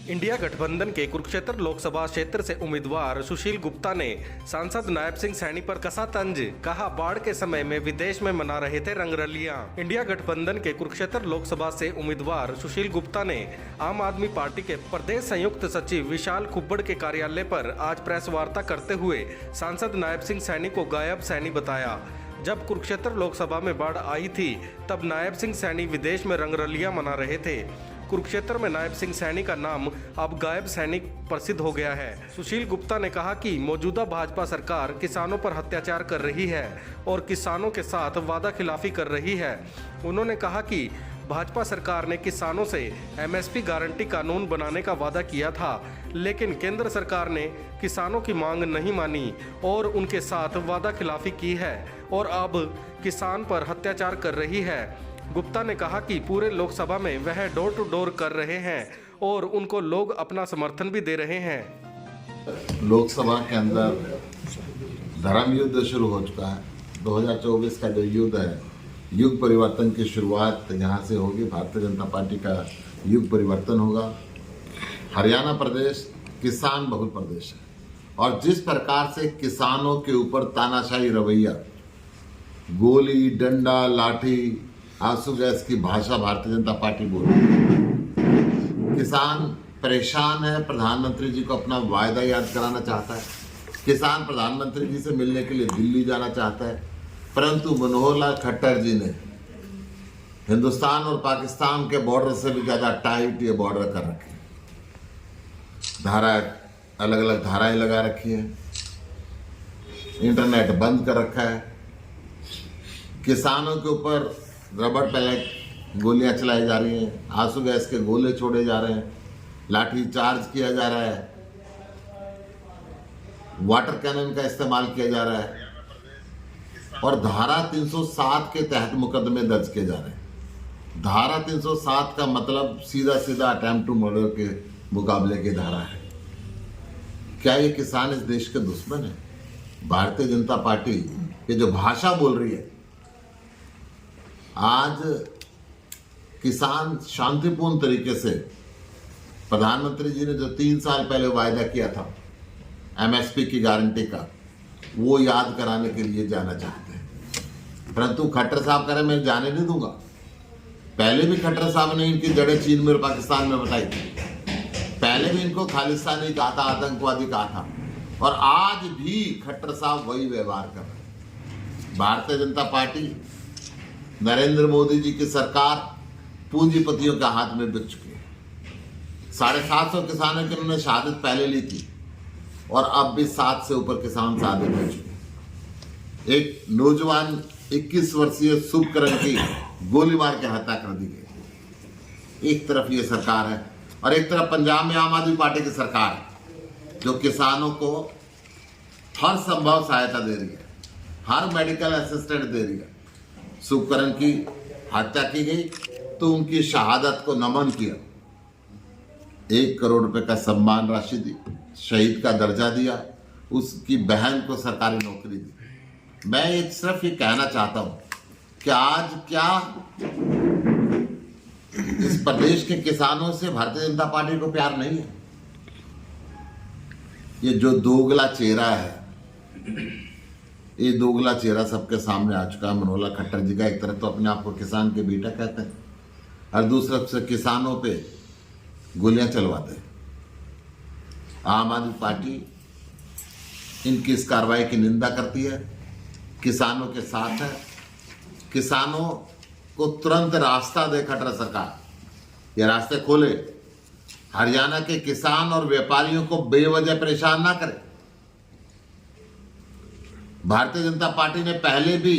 India गठबंधन के कुरुक्षेत्र लोकसभा क्षेत्र से उम्मीदवार सुशील गुप्ता ने सांसद नायब सिंह सैनी पर कसा तंज। कहा, बाढ़ के समय में विदेश में मना रहे थे रंगरलियां। इंडिया गठबंधन के कुरुक्षेत्र लोकसभा से उम्मीदवार सुशील गुप्ता ने आम आदमी पार्टी के प्रदेश संयुक्त सचिव विशाल कुब्बड़ के कार्यालय पर आज प्रेस वार्ता करते हुए सांसद नायब सिंह सैनी को गायब सैनी बताया। जब कुरुक्षेत्र लोकसभा में बाढ़ आई थी तब नायब सिंह सैनी विदेश में रंगरलियां मना रहे थे। कुरुक्षेत्र में नायब सिंह सैनी का नाम अब गायब सैनिक प्रसिद्ध हो गया है। सुशील गुप्ता ने कहा कि मौजूदा भाजपा सरकार किसानों पर अत्याचार कर रही है और किसानों के साथ वादा खिलाफी कर रही है। उन्होंने कहा कि भाजपा सरकार ने किसानों से एमएसपी गारंटी कानून बनाने का वादा किया था, लेकिन केंद्र सरकार ने किसानों की मांग नहीं मानी और उनके साथ वादा खिलाफी की है और अब किसान पर अत्याचार कर रही है। गुप्ता ने कहा कि पूरे लोकसभा में वह डोर टू डोर कर रहे हैं और उनको लोग अपना समर्थन भी दे रहे हैं। लोकसभा के अंदर धर्म युद्ध शुरू हो चुका है। 2024 का जो युद्ध है, युग परिवर्तन की शुरुआत यहाँ से होगी। भारतीय जनता पार्टी का युग परिवर्तन होगा। हरियाणा प्रदेश किसान बहुल प्रदेश है और जिस प्रकार से किसानों के ऊपर तानाशाही रवैया, गोली डंडा लाठी आंसू गैस की भाषा भारतीय जनता पार्टी बोल रही है। किसान परेशान है। प्रधानमंत्री जी को अपना वायदा याद कराना चाहता है। किसान प्रधानमंत्री जी से मिलने के लिए दिल्ली जाना चाहता है, परंतु मनोहर लाल खट्टर जी ने हिंदुस्तान और पाकिस्तान के बॉर्डर से भी ज़्यादा टाइट ये बॉर्डर कर रखे हैं। अलग अलग धाराएं लगा रखी हैं, इंटरनेट बंद कर रखा है, किसानों के ऊपर रबड़ पैलेट गोलियां चलाई जा रही हैं, आंसू गैस के गोले छोड़े जा रहे हैं, लाठी चार्ज किया जा रहा है, वाटर कैनन का इस्तेमाल किया जा रहा है और धारा 307 के तहत मुकदमे दर्ज किए जा रहे हैं। धारा 307 का मतलब सीधा सीधा अटेम्प्ट टू मर्डर के मुकाबले की धारा है। क्या ये किसान इस देश के दुश्मन है? भारतीय जनता पार्टी ये जो भाषा बोल रही है, आज किसान शांतिपूर्ण तरीके से प्रधानमंत्री जी ने जो 3 साल पहले वायदा किया था एमएसपी की गारंटी का, वो याद कराने के लिए जाना चाहते हैं, परंतु खट्टर साहब कह रहे मैं जाने नहीं दूंगा। पहले भी खट्टर साहब ने इनकी जड़ें चीन में और पाकिस्तान में बताई थी। पहले भी इनको खालिस्तानी कहा था, आतंकवादी कहा था और आज भी खट्टर साहब वही व्यवहार कर रहे हैं। भारतीय जनता पार्टी, नरेंद्र मोदी जी की सरकार पूंजीपतियों के हाथ में बिक चुकी है। 750 किसानों की उन्होंने शहादत पहले ली थी और अब भी 7 से ऊपर किसान शहादत हो चुके हैं। एक नौजवान 21 वर्षीय शुभकरण की गोली मार के हत्या कर दी गई। एक तरफ ये सरकार है और एक तरफ पंजाब में आम आदमी पार्टी की सरकार है जो किसानों को हर संभव सहायता दे रही है, हर मेडिकल असिस्टेंट दे रही है। शुभकरण की हत्या की गई तो उनकी शहादत को नमन किया, 1 करोड़ रुपए का सम्मान राशि दी, शहीद का दर्जा दिया, उसकी बहन को सरकारी नौकरी दी। मैं ये सिर्फ ये कहना चाहता हूं कि आज क्या इस प्रदेश के किसानों से भारतीय जनता पार्टी को प्यार नहीं है? ये जो दोगला चेहरा है, ये दोगला चेहरा सबके सामने आ चुका है मनोहर लाल खट्टर जी का। एक तरफ तो अपने आप को किसान के बेटा कहते हैं और दूसरी तरफ से किसानों पे गोलियां चलवाते हैं। आम आदमी पार्टी इनकी इस कार्रवाई की निंदा करती है, किसानों के साथ है। किसानों को तुरंत रास्ता दे खट्टर सरकार, ये रास्ते खोले। हरियाणा के किसान और व्यापारियों को बेवजह परेशान ना करे। भारतीय जनता पार्टी ने पहले भी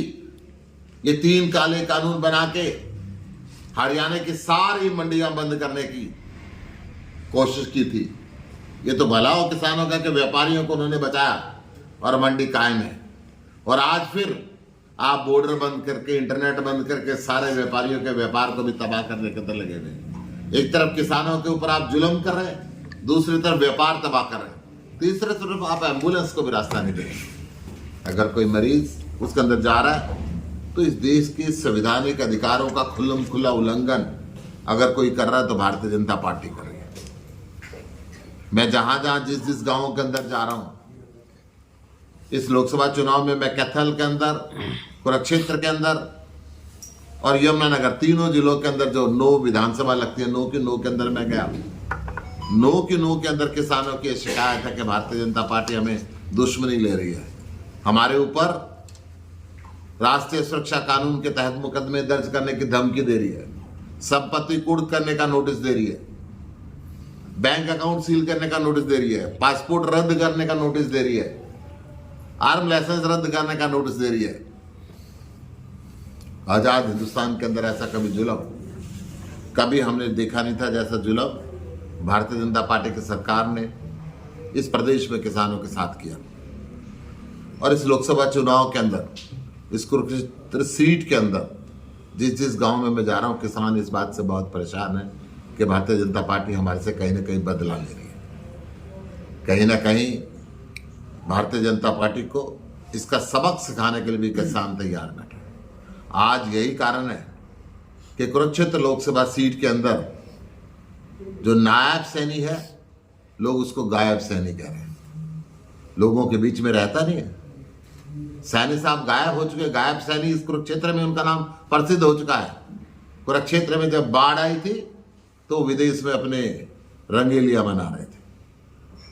ये 3 काले कानून बना के हरियाणा की सारी मंडियां बंद करने की कोशिश की थी। ये तो भला हो किसानों का कि व्यापारियों को उन्होंने बचाया और मंडी कायम है, और आज फिर आप बॉर्डर बंद करके, इंटरनेट बंद करके सारे व्यापारियों के व्यापार को भी तबाह करने के अंदर लगे हुए। एक तरफ किसानों के ऊपर आप जुल्म कर रहे हैं, दूसरी तरफ व्यापार तबाह कर रहे हैं, तीसरी तरफ आप एम्बुलेंस को भी रास्ता नहीं दे रहे। अगर कोई मरीज उसके अंदर जा रहा है तो इस देश के संवैधानिक अधिकारों का खुल्लम खुल्ला उल्लंघन अगर कोई कर रहा है तो भारतीय जनता पार्टी कर रही है। मैं जहां जहां जिस गांवों के अंदर जा रहा हूं, इस लोकसभा चुनाव में मैं कैथल के अंदर, कुरुक्षेत्र के अंदर और यमुनानगर, तीनों जिलों के अंदर जो 9 विधानसभा लगती है, 9 की 9 के अंदर मैं गया। 9 की 9 के अंदर किसानों की शिकायत है कि भारतीय जनता पार्टी हमें दुश्मनी ले रही है, हमारे ऊपर राष्ट्रीय सुरक्षा कानून के तहत मुकदमे दर्ज करने की धमकी दे रही है, संपत्ति कुर्क करने का नोटिस दे रही है, बैंक अकाउंट सील करने का नोटिस दे रही है, पासपोर्ट रद्द करने का नोटिस दे रही है, आर्म लाइसेंस रद्द करने का नोटिस दे रही है। आजाद हिंदुस्तान के अंदर ऐसा कभी जुल्म कभी हमने देखा नहीं था जैसा जुल्म भारतीय जनता पार्टी की सरकार ने इस प्रदेश में किसानों के साथ किया। और इस लोकसभा चुनाव के अंदर, इस कुरुक्षेत्र सीट के अंदर जिस गांव में मैं जा रहा हूं, किसान इस बात से बहुत परेशान है कि भारतीय जनता पार्टी हमारे से कहीं ना कहीं बदला ले रही है। कहीं ना कहीं भारतीय जनता पार्टी को इसका सबक सिखाने के लिए भी किसान तैयार बैठे। आज यही कारण है कि कुरुक्षेत्र लोकसभा सीट के अंदर जो नायब सैनी है, लोग उसको गायब सैनी कह रहे हैं। लोगों के बीच में रहता नहीं है। सैनी साहब गायब हो चुके। गायब सैनी इस कुरुक्षेत्र में उनका नाम प्रसिद्ध हो चुका है। कुरुक्षेत्र में जब बाढ़ आई थी तो विदेश में अपने रंगेलियां मना रहे थे।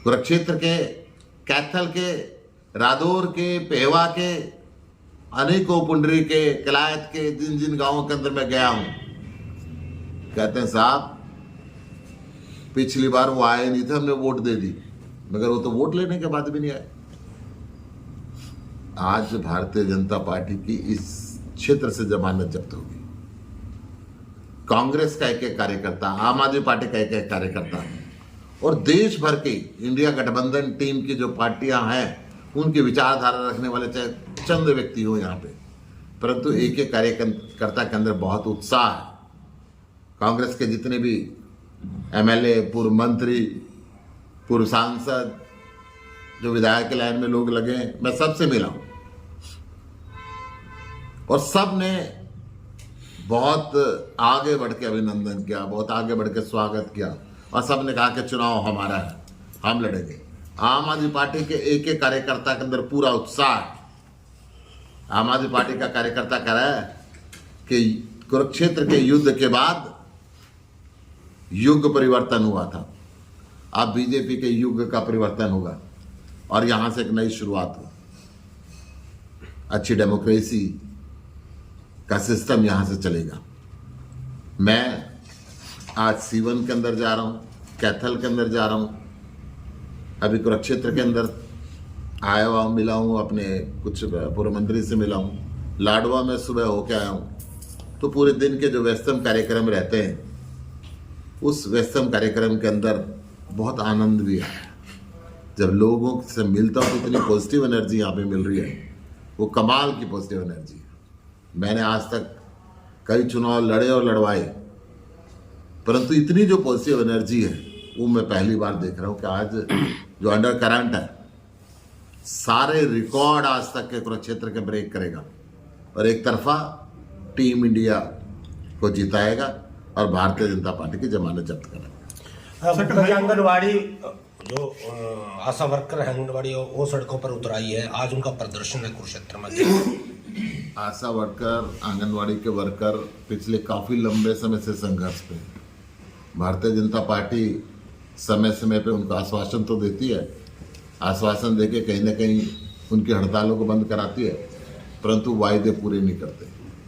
कुरुक्षेत्र के, कैथल के, रादौर के, पेहवा के, अनेकों पुंडरी के, किलायत के, जिन जिन गांवों के अंदर मैं गया हूं, कहते हैं साहब पिछली बार वो आए नहीं थे, हमने वोट दे दी, मगर वो तो वोट लेने के बाद भी नहीं आए। आज भारतीय जनता पार्टी की इस क्षेत्र से जमानत जब्त होगी। कांग्रेस का एक कार्यकर्ता, आम आदमी पार्टी का एक कार्यकर्ता और देश भर की इंडिया गठबंधन टीम की जो पार्टियां हैं, उनकी विचारधारा रखने वाले चाहे चंद व्यक्ति हो यहाँ पे, परंतु एक एक कार्यकर्ता के अंदर बहुत उत्साह है। कांग्रेस के जितने भी एमएलए, पूर्व मंत्री, पूर्व सांसद, जो विधायक के लाइन में लोग लगे, मैं सबसे मिला हूं और सब ने बहुत आगे बढ़ के अभिनंदन किया, बहुत आगे बढ़ के स्वागत किया और सब ने कहा कि चुनाव हमारा है, हम लड़ेंगे। आम आदमी पार्टी के एक एक कार्यकर्ता के अंदर पूरा उत्साह है। आम आदमी पार्टी का कार्यकर्ता कह रहा है कि कुरुक्षेत्र के युद्ध के बाद युग परिवर्तन हुआ था, अब बीजेपी के युग का परिवर्तन होगा और यहां से एक नई शुरुआत हो। अच्छी डेमोक्रेसी का सिस्टम यहां से चलेगा। मैं आज सीवन के अंदर जा रहा हूं, कैथल के अंदर जा रहा हूं, अभी कुरुक्षेत्र के अंदर आया हुआ मिला हूँ, अपने कुछ पूर्व मंत्री से मिला हूँ, लाडवा में सुबह होके आया हूँ। तो पूरे दिन के जो व्यस्तम कार्यक्रम रहते हैं, उस व्यस्तम कार्यक्रम के अंदर बहुत आनंद भी आया। जब लोगों से मिलता हूँ तो इतनी पॉजिटिव एनर्जी यहाँ पे मिल रही है, वो कमाल की पॉजिटिव एनर्जी है। मैंने आज तक कई चुनाव लड़े और लड़वाए, परंतु इतनी जो पॉजिटिव एनर्जी है वो मैं पहली बार देख रहा हूँ कि आज जो अंडर करंट है, सारे रिकॉर्ड आज तक के कुरुक्षेत्र के ब्रेक करेगा और एक तरफा टीम इंडिया को जिताएगा और भारतीय जनता पार्टी की जमानत जब्त करेगा। आंगनबाड़ी जो आशा वर्कर है, आंगनबाड़ी वो सड़कों पर उतर आई है, आज उनका प्रदर्शन है कुरुक्षेत्र में। आशा वर्कर, आंगनबाड़ी के वर्कर पिछले काफी लंबे समय से संघर्ष पे। भारतीय जनता पार्टी समय समय पे उनको आश्वासन तो देती है, आश्वासन देके कहीं ना कहीं उनकी हड़तालों को बंद कराती है, परंतु वायदे पूरे नहीं करते।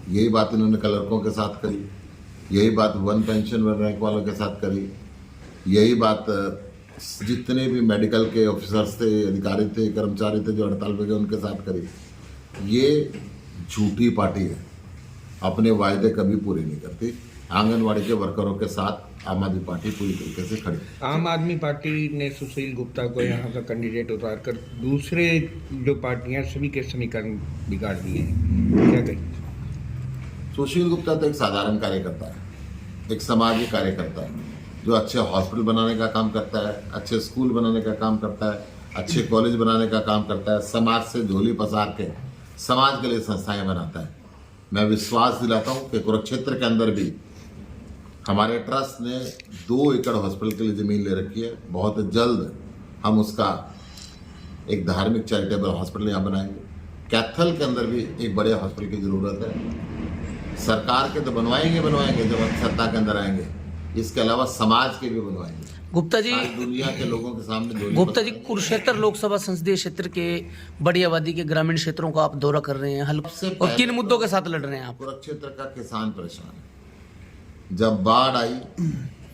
यही बात इन्होंने क्लर्कों के साथ करी, यही बात वन पेंशन वन रैंक वालों के साथ करी, यही बात जितने भी मेडिकल के ऑफिसर्स थे, अधिकारी थे, कर्मचारी थे जो हड़ताल पे गए, उनके साथ करी। ये झूठी पार्टी है, अपने वायदे कभी पूरे नहीं करती। आंगनवाड़ी के वर्करों के साथ आम आदमी पार्टी पूरी तरीके से खड़ी। आम आदमी पार्टी ने सुशील गुप्ता को यहाँ का कैंडिडेट उतार कर दूसरे जो पार्टियां सभी के समीकरण बिगाड़ दिए हैं, क्या कहें? सुशील गुप्ता तो एक साधारण कार्यकर्ता है, एक सामाजिक कार्यकर्ता है जो अच्छे हॉस्पिटल बनाने का काम करता है, अच्छे स्कूल बनाने का काम करता है, अच्छे कॉलेज बनाने का काम करता है, समाज से झोली पसार के समाज के लिए संस्थाएं बनाता है। मैं विश्वास दिलाता हूँ कि कुरुक्षेत्र के अंदर भी हमारे ट्रस्ट ने 2 एकड़ हॉस्पिटल के लिए ज़मीन ले रखी है। बहुत जल्द हम उसका एक धार्मिक चैरिटेबल हॉस्पिटल यहाँ बनाएंगे। कैथल के अंदर भी एक बड़े हॉस्पिटल की ज़रूरत है। सरकार के तो बनवाएंगे जब हम सत्ता के अंदर आएंगे। इसके अलावा समाज के भी बनवाएंगे। गुप्ता जी, आज दुनिया के लोगों के सामने गुप्ता जी, कुरुक्षेत्र लोकसभा संसदीय क्षेत्र के बड़ी आबादी के ग्रामीण क्षेत्रों का आप दौरा कर रहे हैं, हल और किन मुद्दों के साथ लड़ रहे हैं आप? कुरुक्षेत्र का किसान परेशान है। जब बाढ़ आई,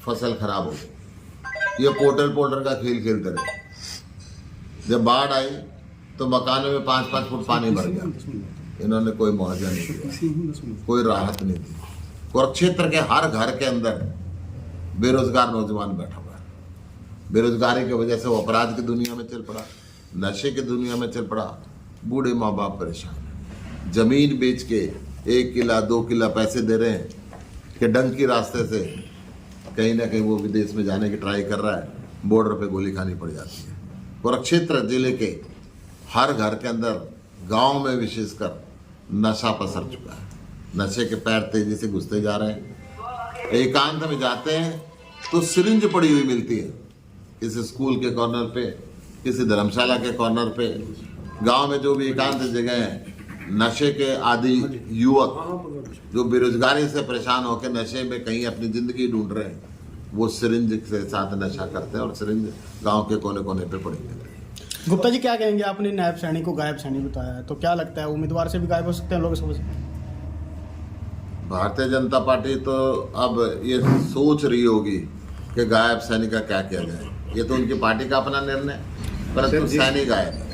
फसल खराब हो गई। ये पोर्टर का खेल खेलते रहे। जब बाढ़ आई तो मकानों में 5-5 फुट पानी भर गया। इन्होंने कोई मुआवजा नहीं दिया, कोई राहत नहीं दी। कुरुक्षेत्र के हर घर के अंदर बेरोजगार नौजवान बैठा हुआ है। बेरोजगारी की वजह से वो अपराध की दुनिया में चल पड़ा, नशे की दुनिया में चल पड़ा। बूढ़े माँ बाप परेशान हैं। जमीन बेच के 1 किला 2 किला पैसे दे रहे हैं कि डंकी रास्ते से कहीं ना कहीं वो विदेश में जाने की ट्राई कर रहा है। बॉर्डर पे गोली खानी पड़ जाती है। कुरुक्षेत्र जिले के हर घर के अंदर, गांव में विशेषकर, नशा पसर चुका है। नशे के पैर तेजी से घुसते जा रहे हैं। एकांत में जाते हैं तो सिरिंज पड़ी हुई मिलती है, किसी स्कूल के कॉर्नर पे, किसी धर्मशाला के कॉर्नर पे। गांव में जो भी एकांत जगह है, नशे के आदि युवक जो बेरोजगारी से परेशान होकर नशे में कहीं अपनी जिंदगी ढूंढ रहे हैं, वो सिरिंज के साथ नशा करते हैं और सिरिंज गांव के कोने कोने पे पड़ी है। गुप्ता जी, क्या कहेंगे? आपने नायब सैनी को गायब सैनी बताया है, तो क्या लगता है उम्मीदवार से भी गायब हो सकते हैं लोकसभा से? भारतीय जनता पार्टी तो अब ये सोच रही होगी कि गायब सैनी का क्या किया जाए। ये तो उनकी पार्टी का अपना निर्णय, परंतु सैनी गायब है।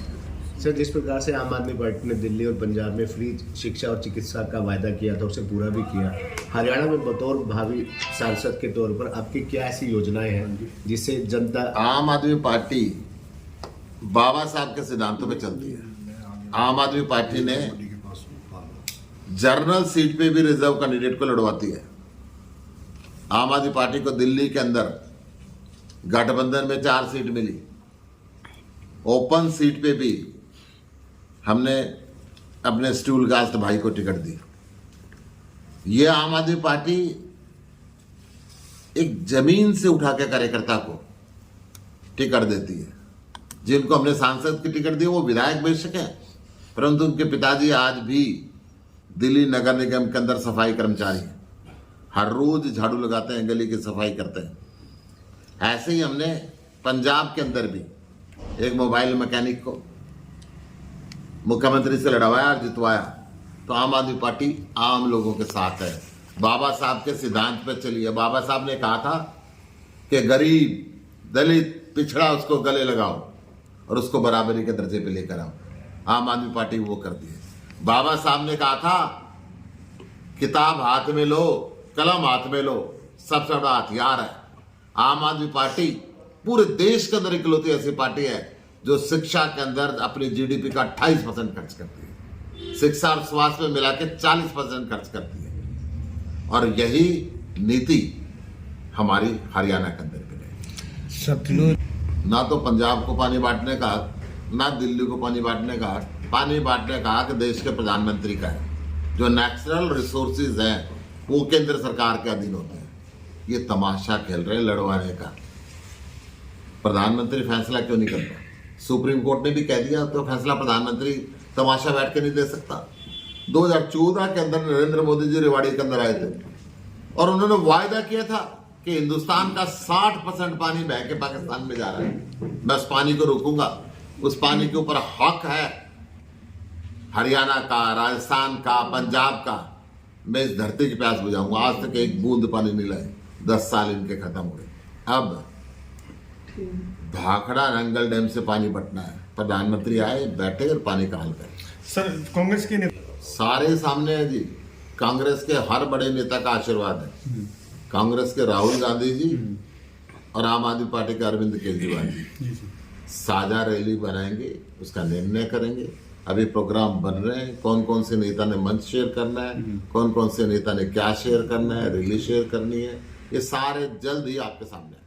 सर, जिस प्रकार से आम आदमी पार्टी ने दिल्ली और पंजाब में फ्री शिक्षा और चिकित्सा का वायदा किया था, उसे पूरा भी किया। हरियाणा में बतौर भावी सांसद के तौर पर आपकी क्या ऐसी योजनाएं हैं जिससे जनता? आम आदमी पार्टी बाबा साहब के सिद्धांतों पे चलती है। आम आदमी पार्टी ने जनरल सीट पे भी रिजर्व कैंडिडेट को लड़वाती है। आम आदमी पार्टी को दिल्ली के अंदर गठबंधन में 4 सीट मिली। ओपन सीट पे भी हमने अपने स्टूल कास्ट भाई को टिकट दी। ये आम आदमी पार्टी एक जमीन से उठा के कार्यकर्ता को टिकट देती है। जिनको हमने सांसद की टिकट दी वो विधायक बेशक है, परंतु उनके पिताजी आज भी दिल्ली नगर निगम के अंदर सफाई कर्मचारी हैं। हर रोज झाड़ू लगाते हैं, गली की सफाई करते हैं। ऐसे ही हमने पंजाब के अंदर भी एक मोबाइल मैकेनिक को मुख्यमंत्री से लड़वाया और जितवाया। तो आम आदमी पार्टी आम लोगों के साथ है, बाबा साहब के सिद्धांत पर चली है। बाबा साहब ने कहा था कि गरीब, दलित, पिछड़ा उसको गले लगाओ और उसको बराबरी के दर्जे पे लेकर आओ। आम आदमी पार्टी वो करती है। बाबा साहब ने कहा था किताब हाथ में लो, कलम हाथ में लो, सबसे बड़ा हथियार है। आम आदमी पार्टी पूरे देश के अंदर इकलौती ऐसी पार्टी है जो शिक्षा के अंदर अपनी जीडीपी का 28% खर्च करती है। शिक्षा और स्वास्थ्य में मिला के 40% खर्च करती है। और यही नीति हमारी हरियाणा के अंदर भी है। सतलुज ना तो पंजाब को पानी बांटने का हक, ना दिल्ली को पानी बांटने का हक। पानी बांटने का हक देश के प्रधानमंत्री का है। जो नेचुरल रिसोर्सेज हैं वो केंद्र सरकार के अधीन होते हैं। ये तमाशा खेल रहे हैं लड़वाने का। प्रधानमंत्री फैसला क्यों नहीं करता? सुप्रीम कोर्ट ने भी कह दिया तो फैसला प्रधानमंत्री तमाशा बैठ के नहीं दे सकता। 2014 के अंदर नरेंद्र मोदी जी रेवाड़ी के अंदर आए थे और उन्होंने वायदा किया था कि हिंदुस्तान का 60% पानी बह के पाकिस्तान में जा रहा है, मैं उस पानी को रोकूंगा। उस पानी के ऊपर हक है हरियाणा का, राजस्थान का, पंजाब का। मैं इस धरती की प्यास बुझाऊंगा। आज तक एक बूंद पानी नहीं लाए, 10 साल इनके खत्म हुए। अब भाखड़ा नंगल डैम से पानी बटना है। प्रधानमंत्री आए, बैठे और पानी का हल करें। सर, कांग्रेस के सारे सामने है जी। कांग्रेस के हर बड़े नेता का आशीर्वाद है। कांग्रेस के राहुल गांधी जी और आम आदमी पार्टी के अरविंद केजरीवाल जी साझा रैली बनाएंगे, उसका निर्णय करेंगे। अभी प्रोग्राम बन रहे हैं, कौन कौन से नेता ने मंच शेयर करना है, कौन कौन से नेता ने क्या शेयर करना है, रैली शेयर करनी है, ये सारे जल्द ही आपके सामने